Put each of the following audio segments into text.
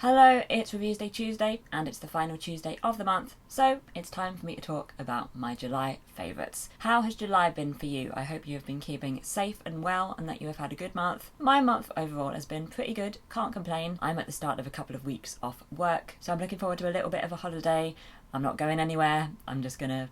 Hello, it's Reviews Day Tuesday, and it's the final Tuesday of the month, so it's time for me to talk about my July favourites. How has July been for you? I hope you have been keeping safe and well, and that you have had a good month. My month overall has been pretty good, can't complain. I'm at the start of a couple of weeks off work, so I'm looking forward to a little bit of a holiday. I'm not going anywhere, I'm just gonna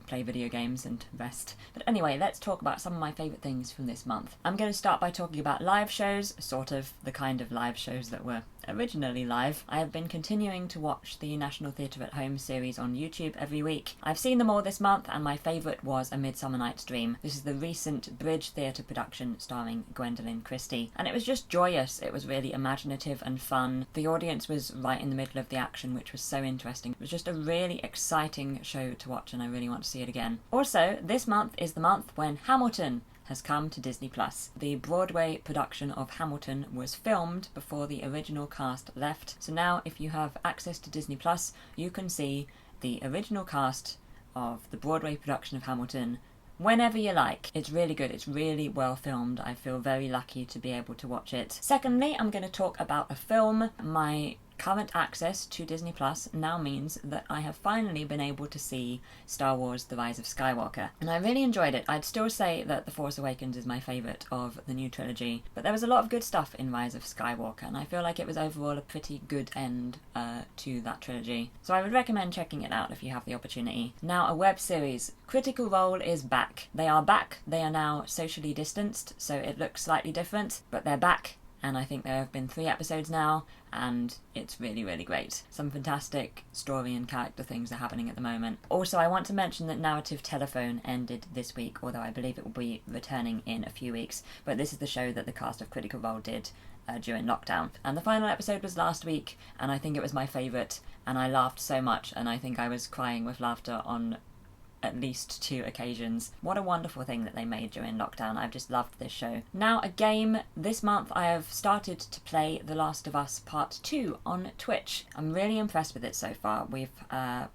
play video games and rest. But anyway, let's talk about some of my favourite things from this month. I'm going to start by talking about live shows, sort of the kind of live shows that were originally live. I have been continuing to watch the National Theatre at Home series on YouTube every week. I've seen them all this month, and my favourite was A Midsummer Night's Dream. This is the recent Bridge Theatre production starring Gwendolyn Christie, and it was just joyous. It was really imaginative and fun. The audience was right in the middle of the action, which was so interesting. It was just a really exciting show to watch, and I really want to see it again. Also, this month is the month when Hamilton has come to Disney+. The Broadway production of Hamilton was filmed before the original cast left, so now if you have access to Disney+, you can see the original cast of the Broadway production of Hamilton whenever you like. It's really good, it's really well filmed. I feel very lucky to be able to watch it. Secondly, I'm going to talk about a film. My current access to Disney Plus now means that I have finally been able to see Star Wars: The Rise of Skywalker, and I really enjoyed it. I'd still say that The Force Awakens is my favourite of the new trilogy, but there was a lot of good stuff in Rise of Skywalker, and I feel like it was overall a pretty good end to that trilogy. So I would recommend checking it out if you have the opportunity. Now, a web series. Critical Role is back. They are back. They are now socially distanced, so it looks slightly different, but they're back. And I think there have been 3 episodes now, and it's really, really great. Some fantastic story and character things are happening at the moment. Also, I want to mention that Narrative Telephone ended this week, although I believe it will be returning in a few weeks. But this is the show that the cast of Critical Role did during lockdown. And the final episode was last week, and I think it was my favourite, and I laughed so much, and I think I was crying with laughter on at least 2 occasions. What a wonderful thing that they made during lockdown. I've just loved this show. Now, a game. This month I have started to play The Last of Us Part 2 on Twitch. I'm really impressed with it so far. We've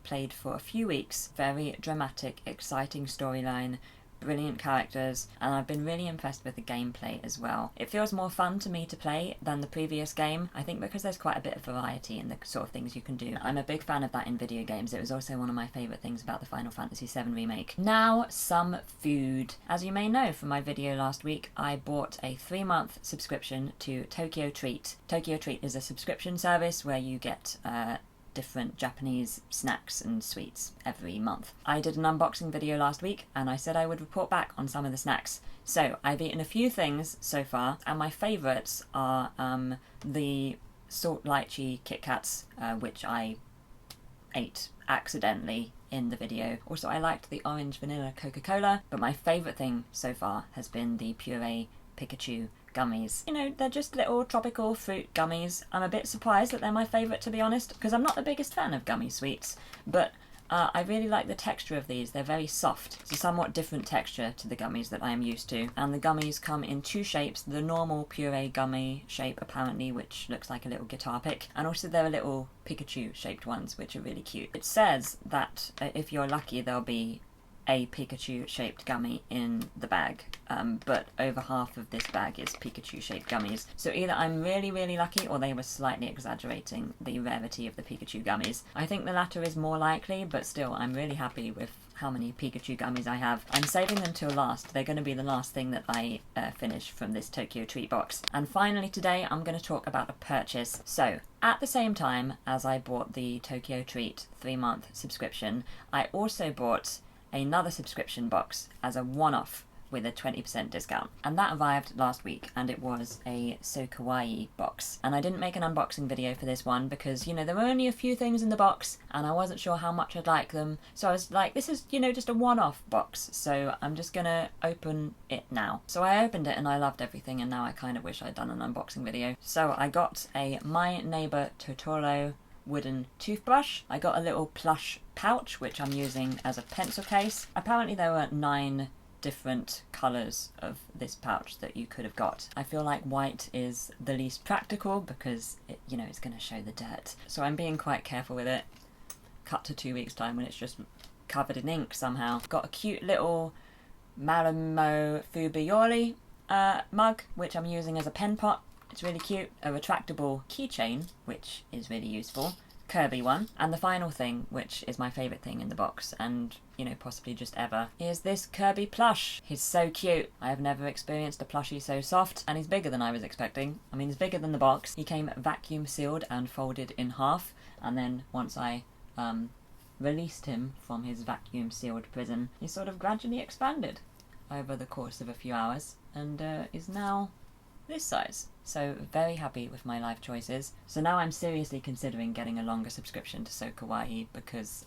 played for a few weeks. Very dramatic, exciting storyline, brilliant characters, and I've been really impressed with the gameplay as well. It feels more fun to me to play than the previous game, I think because there's quite a bit of variety in the sort of things you can do. I'm a big fan of that in video games. It was also one of my favourite things about the Final Fantasy VII Remake. Now, some food. As you may know from my video last week, I bought a 3-month subscription to Tokyo Treat. Tokyo Treat is a subscription service where you get different Japanese snacks and sweets every month. I did an unboxing video last week, and I said I would report back on some of the snacks. So I've eaten a few things so far, and my favourites are the salt lychee Kit Kats, which I ate accidentally in the video. Also, I liked the orange vanilla Coca-Cola, but my favourite thing so far has been the Puré Pikachu Gummies. You know, they're just little tropical fruit gummies. I'm a bit surprised that they're my favourite, to be honest, because I'm not the biggest fan of gummy sweets, but I really like the texture of these. They're very soft. It's a somewhat different texture to the gummies that I am used to. And the gummies come in 2 shapes. The normal puree gummy shape, apparently, which looks like a little guitar pick. And also there are little Pikachu shaped ones, which are really cute. It says that if you're lucky, there'll be a Pikachu shaped gummy in the bag, but over half of this bag is Pikachu shaped gummies. So either I'm really, really lucky, or they were slightly exaggerating the rarity of the Pikachu gummies. I think the latter is more likely, but still, I'm really happy with how many Pikachu gummies I have. I'm saving them till last. They're going to be the last thing that I finish from this Tokyo Treat box. And finally today, I'm going to talk about a purchase. So, at the same time as I bought the Tokyo Treat 3-month subscription, I also bought another subscription box as a one-off with a 20% discount, and that arrived last week, and it was a SoKawaii box. And I didn't make an unboxing video for this one because, you know, there were only a few things in the box and I wasn't sure how much I'd like them, so I was like, this is, you know, just a one-off box, so I'm just gonna open it now. So I opened it and I loved everything, and now I kind of wish I'd done an unboxing video. So I got a My Neighbor Totoro wooden toothbrush. I got a little plush pouch, which I'm using as a pencil case. Apparently there were 9 different colours of this pouch that you could have got. I feel like white is the least practical because it, you know, it's going to show the dirt. So I'm being quite careful with it. Cut to 2 weeks time when it's just covered in ink somehow. Got a cute little Marimo Fubiyori mug, which I'm using as a pen pot. It's really cute. A retractable keychain, which is really useful. Kirby one. And the final thing, which is my favourite thing in the box, and, you know, possibly just ever, is this Kirby plush. He's so cute. I have never experienced a plushie so soft, and he's bigger than I was expecting. I mean, he's bigger than the box. He came vacuum sealed and folded in half, and then once I released him from his vacuum sealed prison, he sort of gradually expanded over the course of a few hours, and is now this size. So very happy with my life choices. So now I'm seriously considering getting a longer subscription to SoKawaii, because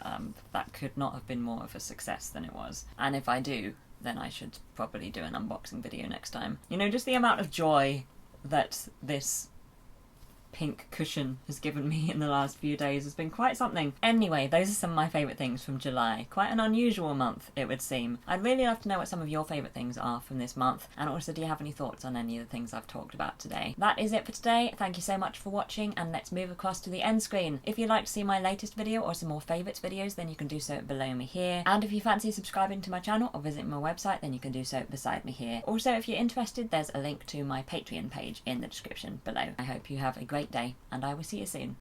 that could not have been more of a success than it was. And if I do, then I should probably do an unboxing video next time. You know, just the amount of joy that this pink cushion has given me in the last few days has been quite something. Anyway, those are some of my favourite things from July. Quite an unusual month, it would seem. I'd really love to know what some of your favourite things are from this month, and also do you have any thoughts on any of the things I've talked about today. That is it for today. Thank you so much for watching, and let's move across to the end screen. If you'd like to see my latest video or some more favourites videos, then you can do so below me here. And if you fancy subscribing to my channel or visiting my website, then you can do so beside me here. Also, if you're interested, there's a link to my Patreon page in the description below. I hope you have a great day, and I will see you soon.